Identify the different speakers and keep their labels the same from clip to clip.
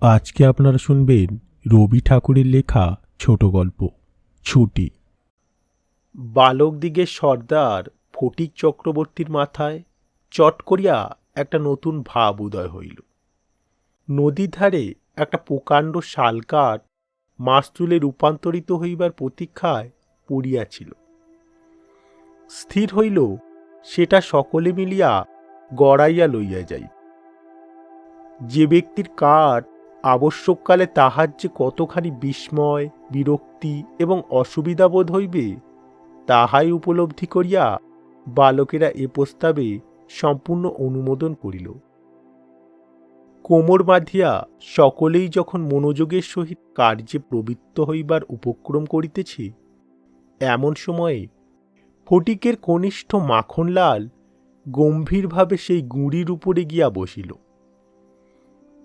Speaker 1: আজকে আপনারা শুনবেন রবি ঠাকুরের লেখা ছোট গল্প ছুটি। বালক দিগের সর্দার ফটিক চক্রবর্তীর মাথায় চট করিয়া একটা নতুন ভাব উদয় হইল। নদীর ধারে একটা প্রকাণ্ড শালকাঠ মাস্তুলে রূপান্তরিত হইবার প্রতীক্ষায় পড়িয়াছিল। স্থির হইল সেটা সকলে মিলিয়া গড়াইয়া লইয়া যাই। যে ব্যক্তির কাঠ আবশ্যককালে তাহার যে কতখানি বিস্ময়, বিরক্তি এবং অসুবিধা বোধ হইবে তাহাই উপলব্ধি করিয়া বালকেরা এ প্রস্তাবে সম্পূর্ণ অনুমোদন করিল। কোমর বাঁধিয়া সকলেই যখন মনোযোগের সহিত কার্যে প্রবৃত্ত হইবার উপক্রম করিতেছে, এমন সময়ে ফটিকের কনিষ্ঠ মাখনলাল গম্ভীরভাবে সেই গুঁড়ির উপরে গিয়া বসিল।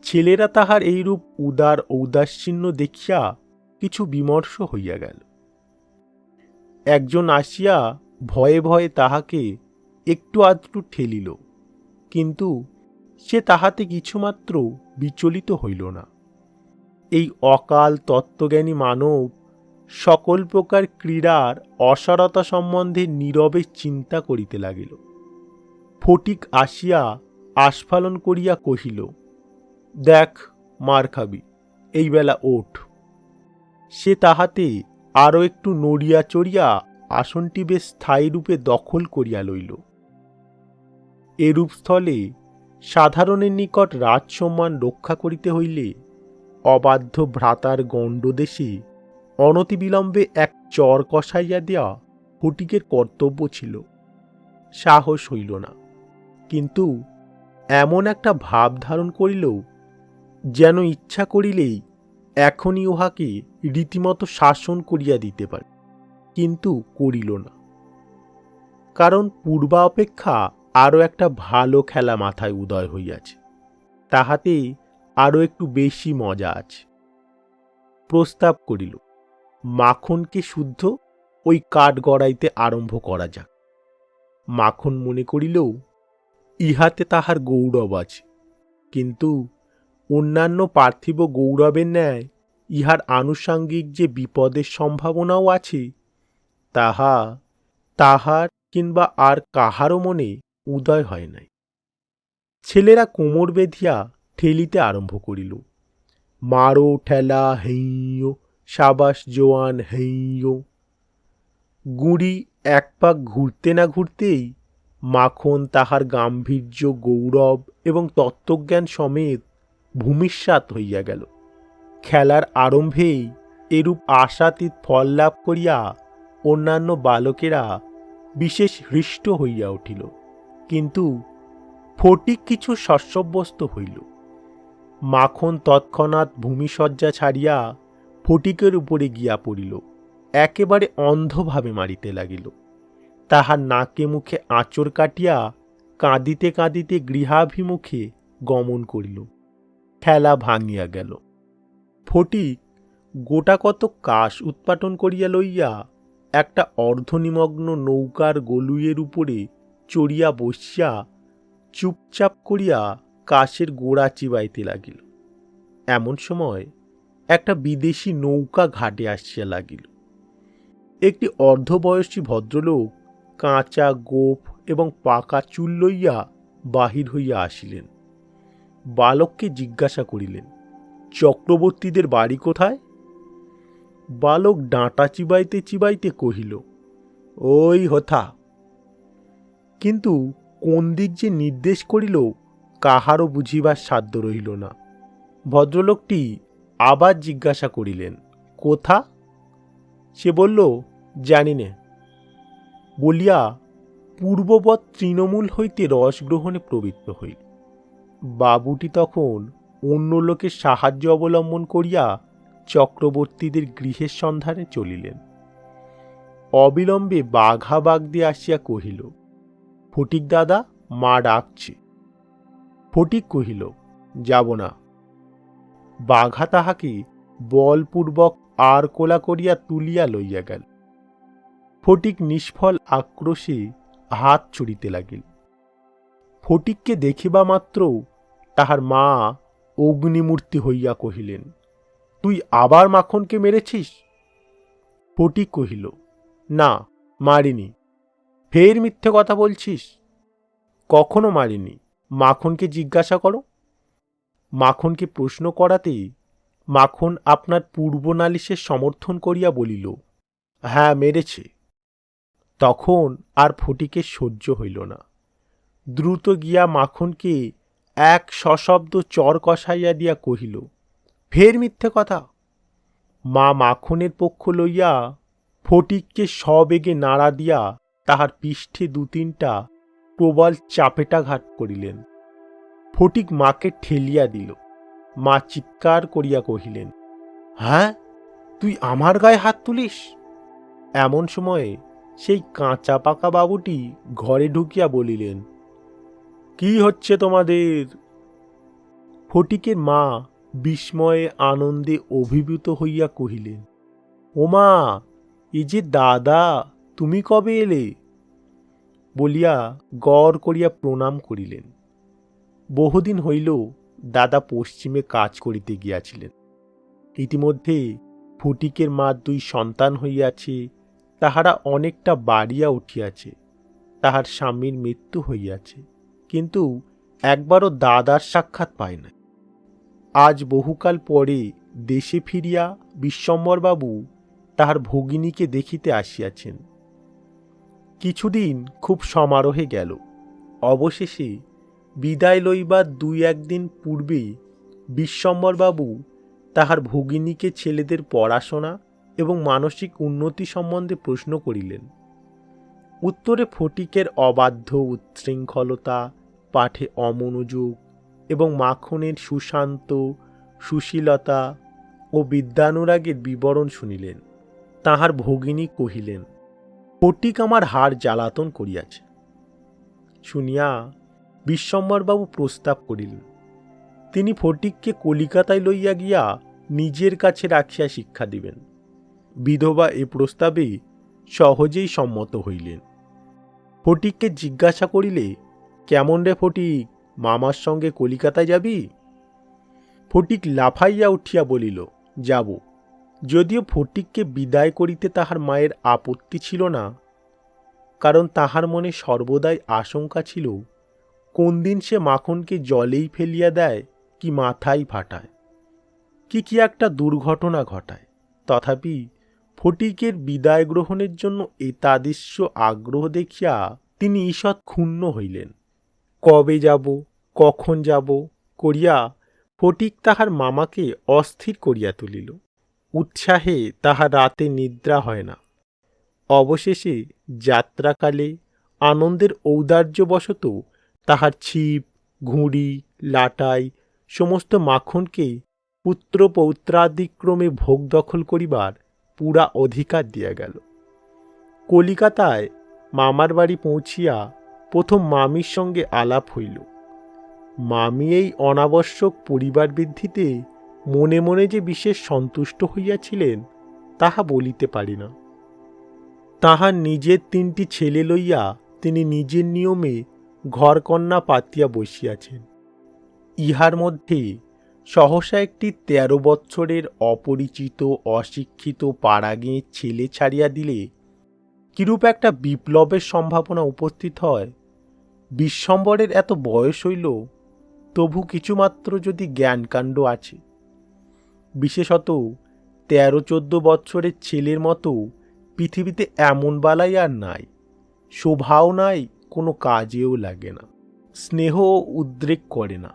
Speaker 1: ছেলেরা তাহার এইরূপ উদার ঔদাসীন্য দেখিয়া কিছু বিমর্ষ হইয়া গেল। একজন আসিয়া ভয়ে ভয়ে তাহাকে একটু আধটু ঠেলিল, কিন্তু সে তাহাতে কিছুমাত্র বিচলিত হইল না। এই অকাল তত্ত্বজ্ঞানী মানব সকল প্রকার ক্রীড়ার অসারতা সম্বন্ধে নীরবে চিন্তা করিতে লাগিল। ফটিক আসিয়া আস্ফালন করিয়া কহিল, দেখ মার খাবি, এই বেলা ওঠ। সে তাহাতে আরও একটু নড়িয়া চড়িয়া আসনটি বেশ স্থায়ীরূপে দখল করিয়া লইল। এরূপ স্থলে সাধারণের নিকট রাজসম্মান রক্ষা করিতে হইলে অবাধ্য ভ্রাতার গণ্ডদেশে অনতিবিলম্বে এক চর কষাইয়া দেওয়া ফটিকের কর্তব্য ছিল। সাহস হইল না, কিন্তু এমন একটা ভাব ধারণ করিল যেন ইচ্ছা করিলেই এখনই উহাকে রীতিমতো শাসন করিয়া দিতে পারে, কিন্তু করিল না। কারণ পূর্বা অপেক্ষা আরও একটা ভালো খেলা মাথায় উদয় হইয়াছে, তাহাতে আরও একটু বেশি মজা আছে। প্রস্তাব করিল, মাখনকে শুদ্ধ ওই কাঠ গড়াইতে আরম্ভ করা যাক। মাখন মনে করিল ইহাতে তাহার গৌরব আছে, কিন্তু অন্যান্য পার্থিব গৌরবের ন্যায় ইহার আনুষাঙ্গিক যে বিপদের সম্ভাবনাও আছে, তাহার কিংবা আর কাহারও মনে উদয় হয় নাই। ছেলেরা কোমর বেঁধিয়া ঠেলিতে আরম্ভ করিল। মারো ঠেলা হেইয়ো, সাবাস জোয়ান হেইয়ো। গুঁড়ি এক পাক ঘুরতে না ঘুরতেই মাখন তাহার গাম্ভীর্য, গৌরব এবং তত্ত্বজ্ঞান সমেত ভূমিসাৎ হইয়া গেল। খেলার আরম্ভেই এরূপ আশাতীত ফল লাভ করিয়া অন্যান্য বালকেরা বিশেষ হৃষ্ট হইয়া উঠিল, কিন্তু ফটিক কিছু শস্যব্যস্ত হইল। মাখন তৎক্ষণাৎ ভূমিশয্যা ছাড়িয়া ফটিকের উপরে গিয়া পড়িল, একেবারে অন্ধভাবে মারিতে লাগিল। তাহার নাকে মুখে আঁচড় কাটিয়া কাঁদিতে কাঁদিতে গৃহাভিমুখে গমন করিল। খেলা ভাঙিয়া গেল। ফটিক গোটা কত কাশ উৎপাটন করিয়া লইয়া একটা অর্ধনিমগ্ন নৌকার গলুইয়ের উপরে চড়িয়া বসিয়া চুপচাপ করিয়া কাশের গোড়া চিবাইতে লাগিল। এমন সময় একটা বিদেশি নৌকা ঘাটে আসিয়া লাগিল। একটি অর্ধবয়সী ভদ্রলোক কাঁচা গোঁফ এবং পাকা চুল লইয়া বাহির হইয়া আসিলেন। বালককে জিজ্ঞাসা করিলেন, চক্রবর্তীদের বাড়ি কোথায়? বালক ডাঁটা চিবাইতে চিবাইতে কহিল, ওই হোথা। কিন্তু কোন দিক যে নির্দেশ করিল কাহারও বুঝিবার সাধ্য রহিল না। ভদ্রলোকটি আবার জিজ্ঞাসা করিলেন, কোথা? সে বলল, জানি নে, বলিয়া পূর্ববৎ তৃণমূল হইতে রসগ্রহণে প্রবৃত্ত হইল। বাবুটি তখন অন্য লোকের সাহায্য অবলম্বন করিয়া চক্রবর্তীদের গৃহের সন্ধানে চলিলেন। অবিলম্বে বাঘা বাগ দিয়ে আসিয়া কহিল, ফটিক দাদা, মা ডাকছে। ফটিক কহিল, যাব না। বাঘা তাহাকে বলপূর্বক আর কোলা করিয়া তুলিয়া লইয়া গেল। ফটিক নিষ্ফল আক্রোশে হাত ছুড়িতে লাগিল। ফটিককে দেখিবা মাত্র তাহার মা অগ্নিমূর্তি হইয়া কহিলেন, তুই আবার মাখনকে মেরেছিস? ফটিক কহিল, না, মারিনি। ফের মিথ্যে কথা বলছিস? কখনো মারিনি, মাখনকে জিজ্ঞাসা করো। মাখনকে প্রশ্ন করাতে মাখন আপনার পূর্ব নালিশের সমর্থন করিয়া বলিল, হ্যাঁ মেরেছে। তখন আর ফটিকের সহ্য হইল না। দ্রুত গিয়া মাখনকে এক সশব্দ চর কষাইয়া দিয়া কহিল, ফের মিথ্যে কথা। মা মাখনের পক্ষ লইয়া ফটিককে সবেগে নাড়া দিয়া তাহার পৃষ্ঠে ২-৩টা প্রবল চাপেটাঘাত করিলেন। ফটিক মাকে ঠেলিয়া দিল। মা চিৎকার করিয়া কহিলেন, হ্যাঁ, তুই আমার গায়ে হাত তুলিস? এমন সময়ে সেই কাঁচা পাকা বাবুটি ঘরে ঢুকিয়া বলিলেন, কি হচ্ছে তোমাদের? ফটিকের মা বিস্ময়ে আনন্দে অভিভূত হইয়া কহিলেন, ওমা, এ যে দাদা, তুমি কবে এলে? বলিয়া গড় করিয়া প্রণাম করিলেন। বহুদিন হইল দাদা পশ্চিমে কাজ করিতে গিয়াছিলেন। ইতিমধ্যে ফটিকের মা 2 সন্তান হইয়াছে, তাহারা অনেকটা বাড়িয়া উঠিয়াছে। তাহার স্বামীর মৃত্যু হইয়াছে, কিন্তু একবারও দাদার সাক্ষাৎ পায় না। আজ বহুকাল পরে দেশে ফিরিয়া বিশ্বম্বরবাবু তাহার ভগিনীকে দেখিতে আসিয়াছেন। কিছুদিন খুব সমারোহে গেল। অবশেষে বিদায় লইবার 2-1 দিন পূর্বে বিশ্বম্বরবাবু তাহার ভগিনীকে ছেলেদের পড়াশোনা এবং মানসিক উন্নতি সম্বন্ধে প্রশ্ন করিলেন। উত্তরে ফটিকের অবাধ্য উচ্ছৃঙ্খলতা, পাঠে অমনোযোগ এবং মাখনের সুশান্ত সুশীলতা ও বিদ্যানুরাগের বিবরণ শুনিলেন। তাহার ভগিনী কহিলেন, ফটিক আমার হাড় জ্বালাতন করিয়াছে। শুনিয়া বিশ্বম্বরবাবু প্রস্তাব করিলেন, তিনি ফটিককে কলিকাতায় লইয়া গিয়া নিজের কাছে রাখিয়া শিক্ষা দিবেন। বিধবা এ প্রস্তাবে সহজেই সম্মত হইলেন। ফটিককে জিজ্ঞাসা করিলে, কেমন রে ফটিক, মামার সঙ্গে কলিকাতায় যাবি? ফটিক লাফাইয়া উঠিয়া বলিল, যাব। যদিও ফটিককে বিদায় করিতে তাহার মায়ের আপত্তি ছিল না, কারণ তাহার মনে সর্বদাই আশঙ্কা ছিল কোন দিন সে মাখনকে জলেই ফেলিয়া দেয় কি মাথায় ফাটায়, কি একটা দুর্ঘটনা ঘটায়। তথাপি ফটিকের বিদায় গ্রহণের জন্য এতাদৃশ্য আগ্রহ দেখিয়া তিনি ঈষৎ ক্ষুণ্ণ হইলেন। কবে যাব, কখন যাব করিয়া ফটিক তাহার মামাকে অস্থির করিয়া তুলিল। উৎসাহে তাহার রাতে নিদ্রা হয় না। অবশেষে যাত্রাকালে আনন্দের ঔদার্যবশত তাহার ছিপ, ঘুড়ি, লাটাই সমস্ত মাখনকে পুত্র পৌত্রাদিক্রমে ভোগ দখল করিবার পুরা অধিকার দিয়া গেল। কলিকাতায় মামার বাড়ি পৌঁছিয়া প্রথম মামির সঙ্গে আলাপ হইল। মামি এই অনাবশ্যক পরিবার বৃদ্ধিতে মনে মনে যে বিশেষ সন্তুষ্ট হইয়াছিলেন তাহা বলিতে পারি না। তাহার নিজের 3টি ছেলে লইয়া তিনি নিজের নিয়মে ঘরকন্যা পাতিয়া বসিয়াছেন। ইহার মধ্যে সহসা একটি 13 বৎসরের অপরিচিত অশিক্ষিত পাড়াগেঁ ছেলে ছাড়িয়া দিলে কিরূপ একটা বিপ্লবের সম্ভাবনা উপস্থিত হয়। বিশ্বম্বরের এত বয়স হইল, তবু কিছুমাত্র যদি জ্ঞানকাণ্ড আছে। বিশেষত 13-14 বৎসরের ছেলের মতো পৃথিবীতে এমন বালাই আর নাই। শোভাও নাই, কোনো কাজেও লাগে না, স্নেহ উদ্রেক করে না,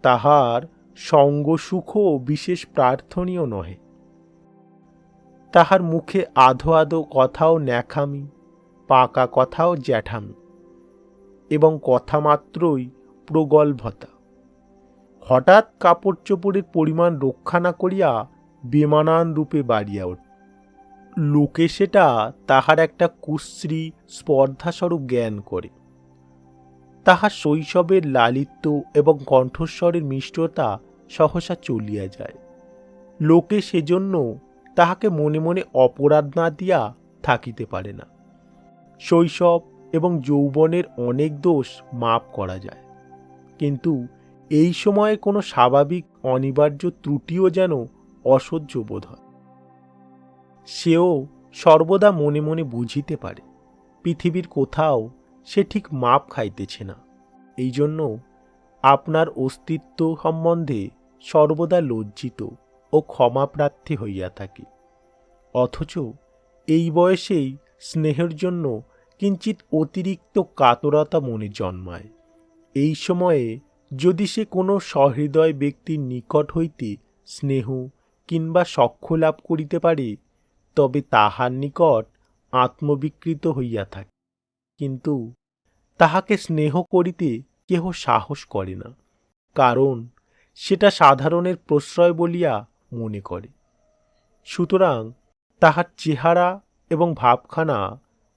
Speaker 1: তাহার সঙ্গ সুখও বিশেষ প্রার্থনীয় নহে। তাহার মুখে আধো আধো কথাও ন্যাখামি, পাকা কথাও জ্যাঠামি, এবং কথা মাত্রই প্রগল্ভতা। হঠাৎ কাপড় চোপড়ের পরিমাণ রক্ষা না করিয়া বেমানান রূপে বাড়িয়া ওঠে। লোকে সেটা তাহার একটা কুশ্রী স্পর্ধাস্বরূপ জ্ঞান করে। তাহার শৈশবের লালিত্য এবং কণ্ঠস্বরের মিষ্টতা সহসা চলিয়া যায়। লোকে সেজন্য তাহাকে মনে মনে অপরাধ না দিয়া থাকিতে পারে না। শৈশব এবং যৌবনের অনেক দোষ মাপ করা যায়, কিন্তু এই সময়ে কোনো স্বাভাবিক অনিবার্য ত্রুটিও যেন অসহ্য বোধ হয়। সেও সর্বদা মনে মনে বুঝিতে পারে পৃথিবীর কোথাও সে ঠিক মাপ খাইতেছে না। এই জন্য আপনার অস্তিত্ব সম্বন্ধে সর্বদা লজ্জিত ও ক্ষমাপ্রার্থী হইয়া থাকে। অথচ এই বয়সেই স্নেহের জন্য কিঞ্চিৎ অতিরিক্ত কাতরতা মনে জন্মায়। এই সময়ে যদি সে কোনো সহৃদয় ব্যক্তির নিকট হইতে স্নেহ কিংবা সখ্য লাভ করিতে পারে, তবে তাহার নিকট আত্মবিকৃত হইয়া থাকে। কিন্তু তাহাকে স্নেহ করিতে কেহ সাহস করে না, কারণ সেটা সাধারণের প্রশ্রয় বলিয়া মনে করে। সুতরাং তাহার চেহারা এবং ভাবখানা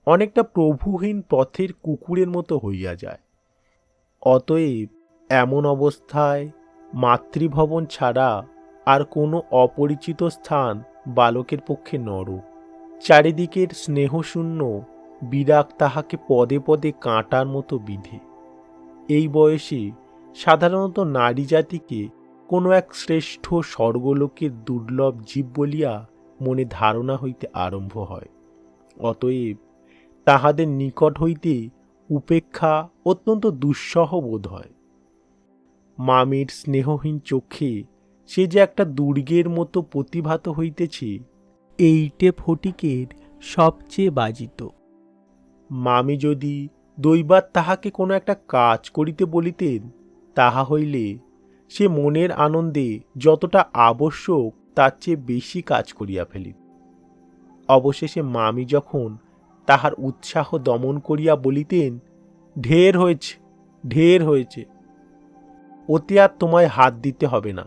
Speaker 1: অনেকটা প্রভুহীন পথের কুকুরের মতো হইয়া যায়। অতএব এমন অবস্থায় মাতৃভবন ছাড়া আর কোনো অপরিচিত স্থান বালকের পক্ষে নরক। চারিদিকের স্নেহশূন্য বিরাগ তাহাকে পদে পদে কাঁটার মতো বিধে। এই বয়সে সাধারণত নারী জাতিকে কোনো এক শ্রেষ্ঠ স্বর্গলোকের দুর্লভ জীব বলিয়া মনে ধারণা হইতে আরম্ভ হয়। অতএব তাহাদের নিকট হইতে উপেক্ষা অত্যন্ত দুঃসহ বোধ হয়। মামির স্নেহহীন চোখে সে যে একটা দুর্গের মতো প্রতিভাত হইতেছে, এইটে ফটিকের সবচেয়ে বাজিত। মামি যদি দৈবাৎ তাহাকে কোনো একটা কাজ করিতে বলিতেন, তাহা হইলে সে মনের আনন্দে যতটা আবশ্যক তার চেয়ে বেশি কাজ করিয়া ফেলিত। অবশেষে মামি যখন তাহার উৎসাহ দমন করিয়া বলিতেন, ঢের হয়েছে, ঢের হয়েছে, ওতে আর তোমায় হাত দিতে হবে না,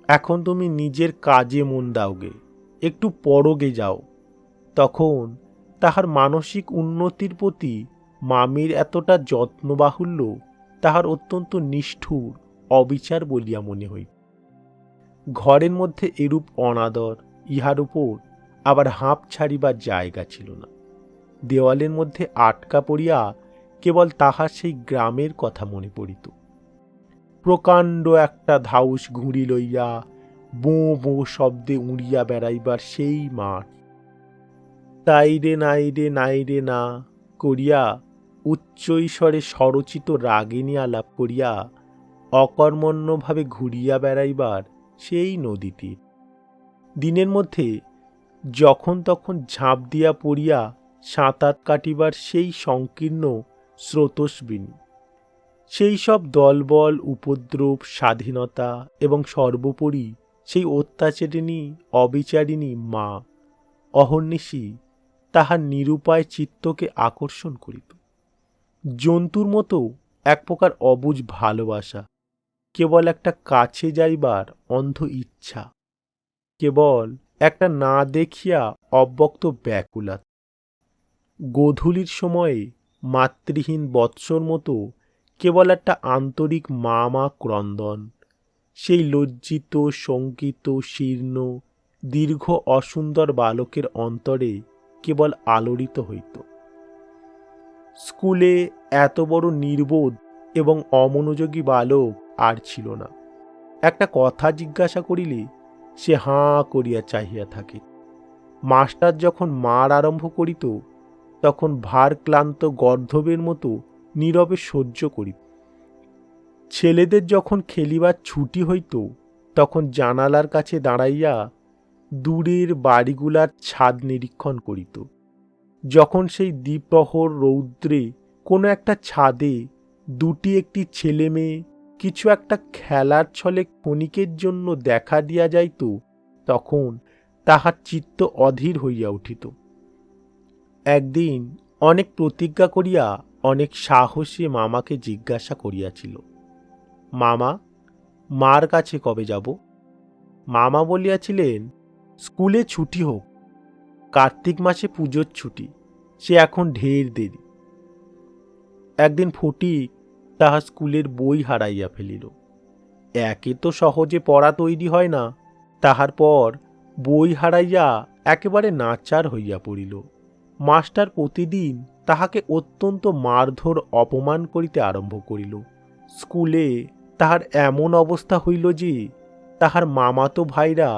Speaker 1: এখন তুমি নিজের কাজে মন দাওগে, একটু পরগে যাও, তখন তাহার মানসিক উন্নতির প্রতি মামির এতটা যত্নবাহুল্য তাহার অত্যন্ত নিষ্ঠুর অবিচার বলিয়া মনে হইত। ঘরের মধ্যে এরূপ অনাদর, ইহার উপর আবার হাঁপ ছাড়িবার জায়গা ছিল না। দেওয়ালের মধ্যে আটকা পড়িয়া কেবল তাহার সেই গ্রামের কথা মনে পড়িত। প্রকাণ্ড একটা ধাউস ঘুড়ি লইয়া বোঁ বোঁ শব্দে উড়িয়া বেড়াইবার সেই মাঠ, তাই রে নাই রে নাই রে না করিয়া উচ্চৈস্বরে স্বরচিত রাগিনী আলাপ করিয়া অকর্মণ্যভাবে ঘুরিয়া বেড়াইবার সেই নদীটি, দিনের মধ্যে যখন তখন ঝাঁপ দিয়া পড়িয়া সাঁতার কাটিবার সেই সংকীর্ণ স্রোতস্বিনী, সেই সব দলবল, উপদ্রব, স্বাধীনতা এবং সর্বোপরি সেই অত্যাচারিণী অবিচারিণী মা অহর্নিশি তাহার নিরুপায় চিত্তকে আকর্ষণ করিত। জন্তুর মতো এক প্রকার অবুঝ ভালোবাসা, কেবল একটা কাছে যাইবার অন্ধ ইচ্ছা, কেবল একটা না দেখিয়া অব্যক্ত ব্যাকুলতা। গোধূলির সময়ে মাতৃহীন বৎসর মতো কেবল একটা আন্তরিক মা মা ক্রন্দন সেই লজ্জিত, শঙ্কিত, শীর্ণ, দীর্ঘ অসুন্দর বালকের অন্তরে কেবল আলোড়িত হইত। স্কুলে এত বড় নির্বোধ এবং অমনোযোগী বালক আর ছিল না। একটা কথা জিজ্ঞাসা করিলে সে হাঁ করিয়া চাহিয়া থাকে। মাস্টার যখন মার আরম্ভ করিত, তখন ভার ক্লান্ত গর্ধবের মতো নীরবে সহ্য করিত। ছেলেদের যখন খেলিবার ছুটি হইত, তখন জানালার কাছে দাঁড়াইয়া দূরের বাড়িগুলার ছাদ নিরীক্ষণ করিত। যখন সেই দ্বিপ্রহর রৌদ্রে কোনো একটা ছাদে দুটি একটি ছেলে মেয়ে কিছু একটা খেলার ছলে ক্ষণিকের জন্য দেখা দিয়া যাইত, তখন তাহার চিত্ত অধীর হইয়া উঠিত। একদিন অনেক প্রতিজ্ঞা করিয়া অনেক সাহসী মামাকে জিজ্ঞাসা করিয়াছিল, মামা, মার কাছে কবে যাব? মামা বলিয়াছিলেন, স্কুলে ছুটি হোক, কার্তিক মাসে পুজোর ছুটি, সে এখন ঢের দেরি। একদিন ফটিক তাহার স্কুলের বই হারাইয়া ফেলিল। একে তো সহজে পড়া তৈরি হয় না, তাহার পর বই হারাইয়া একেবারে নাচার হইয়া পড়িল। মাস্টার প্রতিদিন তাহাকে অত্যন্ত মারধর অপমান করিতে আরম্ভ করিল। স্কুলে তাহার এমন অবস্থা হইল যে তাহার মামাতো ভাইরা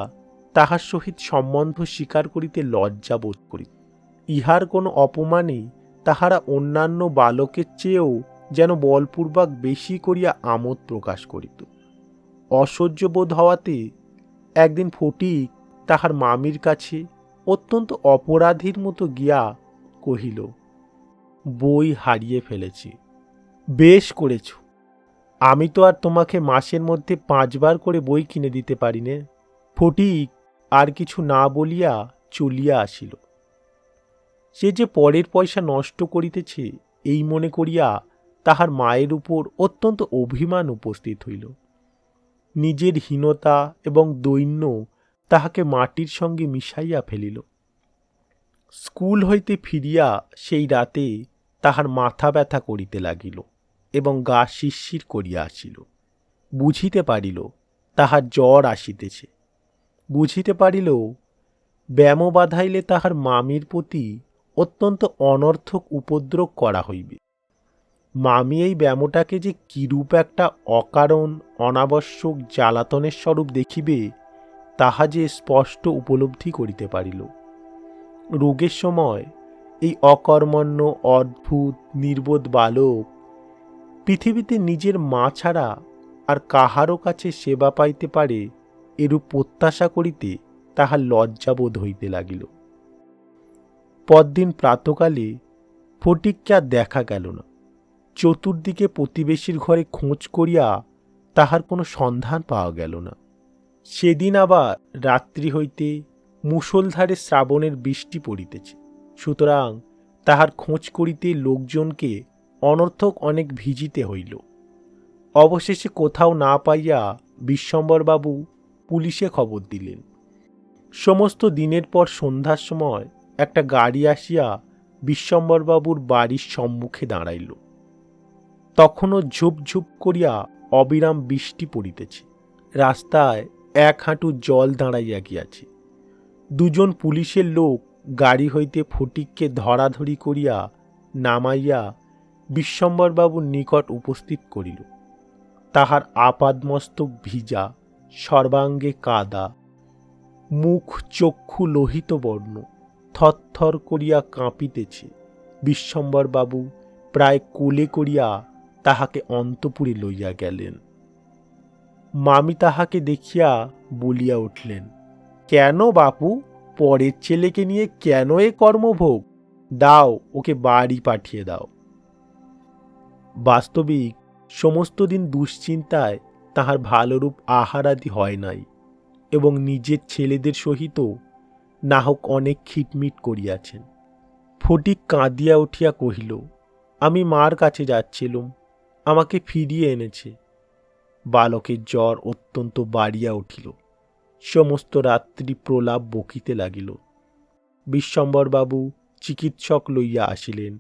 Speaker 1: তাহার সহিত সম্বন্ধ স্বীকার করিতে লজ্জা বোধ করিত। ইহার কোনো অপমানে তাহারা অন্যান্য বালকের চেয়েও যেন বলপূর্বক বেশি করিয়া আমোদ প্রকাশ করিত। অসহ্য বোধ হওয়াতে একদিন ফটিক তাহার মামির কাছে অত্যন্ত অপরাধীর মতো গিয়া কহিল, বই হারিয়ে ফেলেছি। বেশ করেছ, আমি তো আর তোমাকে মাসের মধ্যে 5 বার করে বই কিনে দিতে পারি নে। ফটিক আর কিছু না বলিয়া চলিয়া আসিল। সে যে পরের পয়সা নষ্ট করিতেছে এই মনে করিয়া তাহার মায়ের উপর অত্যন্ত অভিমান উপস্থিত হইল। নিজের হীনতা এবং দৈন্য তাহাকে মাটির সঙ্গে মিশাইয়া ফেলিল। স্কুল হইতে ফিরিয়া সেই রাতে তাহার মাথা ব্যথা করিতে লাগিল এবং গা শিরশির করিয়া আসিল। বুঝিতে পারিল তাহার জ্বর আসিতেছে। বুঝিতে পারিল ব্যাম বাঁধাইলে তাহার মামির প্রতি অত্যন্ত অনর্থক উপদ্রব করা হইবে। মামি এই ব্যামোটাকে যে কিরূপ একটা অকারণ অনাবশ্যক জ্বালাতনের স্বরূপ দেখিবে তাহা যে স্পষ্ট উপলব্ধি করিতে পারিল। রোগের সময় এই অকর্মণ্য অদ্ভুত নির্বোধ বালক পৃথিবীতে নিজের মা ছাড়া আর কাহারও কাছে সেবা পাইতে পারে এরূপ প্রত্যাশা করিতে তাহার লজ্জাবোধ হইতে লাগিল। পরদিন প্রাতকালে ফটিককে আর দেখা গেল না। চতুর্দিকে প্রতিবেশীর ঘরে খোঁজ করিয়া তাহার কোনো সন্ধান পাওয়া গেল না। সেদিন আবার রাত্রি হইতে মুষলধারে শ্রাবণের বৃষ্টি পড়িতেছে, সুতরাং তাহার খোঁজ করিতে লোকজনকে অনর্থক অনেক ভিজিতে হইল। অবশেষে কোথাও না পাইয়া বিশ্বম্বরবাবু পুলিশে খবর দিলেন। সমস্ত দিনের পর সন্ধ্যার সময় একটা গাড়ি আসিয়া বিশ্বম্বরবাবুর বাড়ির সম্মুখে দাঁড়াইল। তখনও ঝুপঝুপ করিয়া অবিরাম বৃষ্টি পড়িতেছে। রাস্তায় 1 হাঁটু জল দাঁড়াইয়া গিয়াছে। 2 জন পুলিশের লোক গাড়ি হইতে ফটিককে ধরাধরি করিয়া নামাইয়া বিশ্বম্বরবাবুর নিকট উপস্থিত করিল। তাহার আপাদমস্তক ভিজা, সর্বাঙ্গে কাদা, মুখ চক্ষু লোহিত বর্ণ, থরথর করিয়া কাঁপিতেছে। বিশ্বম্বরবাবু প্রায় কোলে করিয়া তাহাকে অন্তঃপুরে লইয়া গেলেন। মামি তাহাকে দেখিয়া বলিয়া উঠলেন, কেন বাপু, পরের ছেলেকে নিয়ে কেন এ কর্মভোগ? দাও, ওকে বাড়ি পাঠিয়ে দাও। বাস্তবিক সমস্ত দিন দুশ্চিন্তায় তাহার ভালোরূপ আহারাদি হয় নাই এবং নিজের ছেলেদের সহিত না হোক অনেক খিটমিট করিয়াছেন। ফটিক কাঁদিয়া উঠিয়া কহিল, আমি মার কাছে যাচ্ছিলুম, আমাকে ফিরিয়ে এনেছে। বালকের জ্বর অত্যন্ত বাড়িয়া উঠিল। সমস্ত রাত্রি প্রলাপ বকিতে লাগিল। বিশ্বম্বরবাবু চিকিৎসক লইয়া আসিলেন।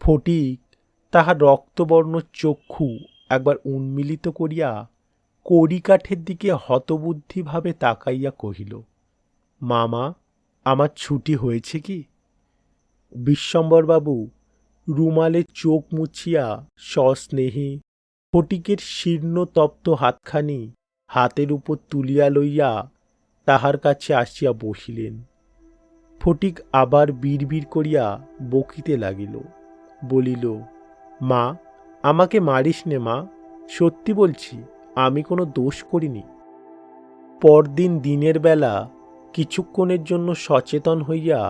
Speaker 1: ফটিক তাহার রক্তবর্ণ চক্ষু একবার উন্মিলিত করিয়া কড়িকাঠের দিকে হতবুদ্ধিভাবে তাকাইয়া কহিল, মামা, আমার ছুটি হয়েছে কি? বিশ্বম্বরবাবু রুমালে চোখ মুছিয়া সস্নেহে ফটিকের শীর্ণ তপ্ত হাতখানি হাতের উপর তুলিয়া লইয়া তাহার কাছে আসিয়া বসিলেন। ফটিক আবার বিড়বিড় করিয়া বকিতে লাগিল। বলিল, মা, আমাকে মারিস নে মা, সত্যি বলছি, আমি কোনো দোষ করিনি। পরদিন দিনের বেলা কিছুক্ষণের জন্য সচেতন হইয়া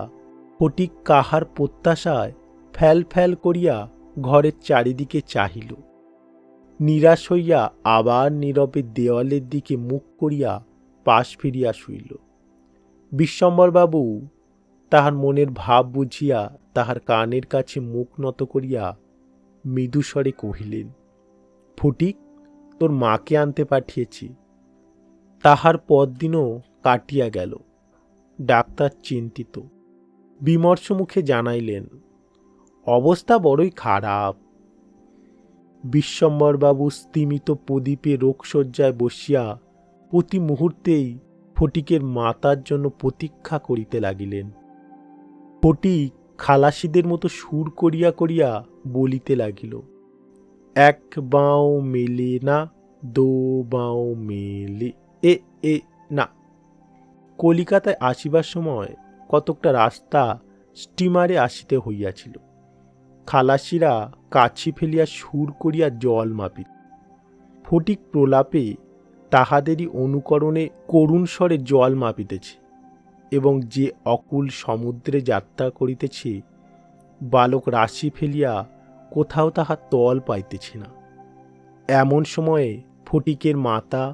Speaker 1: ফটিক কাহার প্রত্যাশায় ফ্যাল ফ্যাল করিয়া ঘরের চারিদিকে চাহিল। নিরাশ হইয়া আবার নীরবে দেওয়ালের দিকে মুখ করিয়া পাশ ফিরিয়া শুইল। বিশ্বম্বরবাবু তাহার মনের ভাব বুঝিয়া তাহার কানের কাছে মুখ নত করিয়া মৃদুস্বরে কহিলেন, ফটিক, তোর মাকে আনতে পাঠিয়েছি। তাহার পরদিনও কাটিয়া গেল। ডাক্তার চিন্তিত, বিমর্ষ মুখে জানাইলেন, অবস্থা বড়ই খারাপ। বিশ্বম্বরবাবু স্তিমিত প্রদীপে রোগশয্যায় বসিয়া প্রতি মুহূর্তেই ফটিকের মাতার জন্য প্রতীক্ষা করিতে লাগিলেন। ফটিক খালাসিদের মতো সুর করিয়া করিয়া বলিতে লাগিল, এক বাঁও মেলে না, দো বাঁও মেলে এ এ না। কলিকাতায় আসিবার সময় কতকটা রাস্তা স্টিমারে আসিতে হইয়াছিল। খালাসিরা কাছি ফেলিয়া সুর করিয়া জল মাপিত। ফটিক প্রলাপে তাহাদেরই অনুকরণে করুণ স্বরে জল মাপিতেছে এবং যে অকুল সমুদ্রে যাত্রা করিতেছে, বালক রাশি ফেলিয়া কোথাও তাহার তল পাইতেছে না। এমন সময়ে ফটিকের মাতা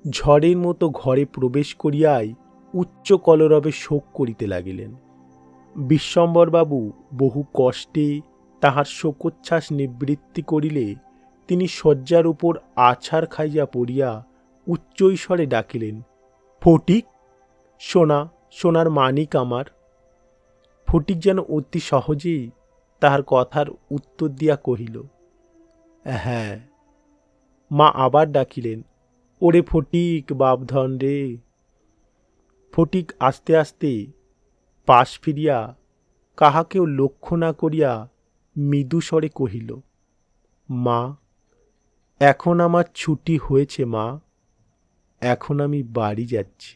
Speaker 1: ঝড়ের মতো ঘরে প্রবেশ করিয়াই উচ্চ কলরবে শোক করিতে লাগিলেন। বিশ্বম্বরবাবু বহু কষ্টে তাহার শোকোচ্ছ্বাস নিবৃত্তি করিলে তিনি শয্যার উপর আছাড় খাইয়া পড়িয়া উচ্চৈস্বরে ডাকিলেন, ফটিক, সোনা, সোনার মানিক আমার। ফটিক যেন অতি সহজেই তাহার কথার উত্তর দিয়া কহিল, হ্যাঁ। মা আবার ডাকিলেন, ওরে ফটিক বাপধন রে। ফটিক আস্তে আস্তে পাশ ফিরিয়া কাহাকেও লক্ষ্য না করিয়া মৃদু স্বরে কহিল, মা, এখন আমার ছুটি হয়েছে মা, এখন আমি বাড়ি যাচ্ছি।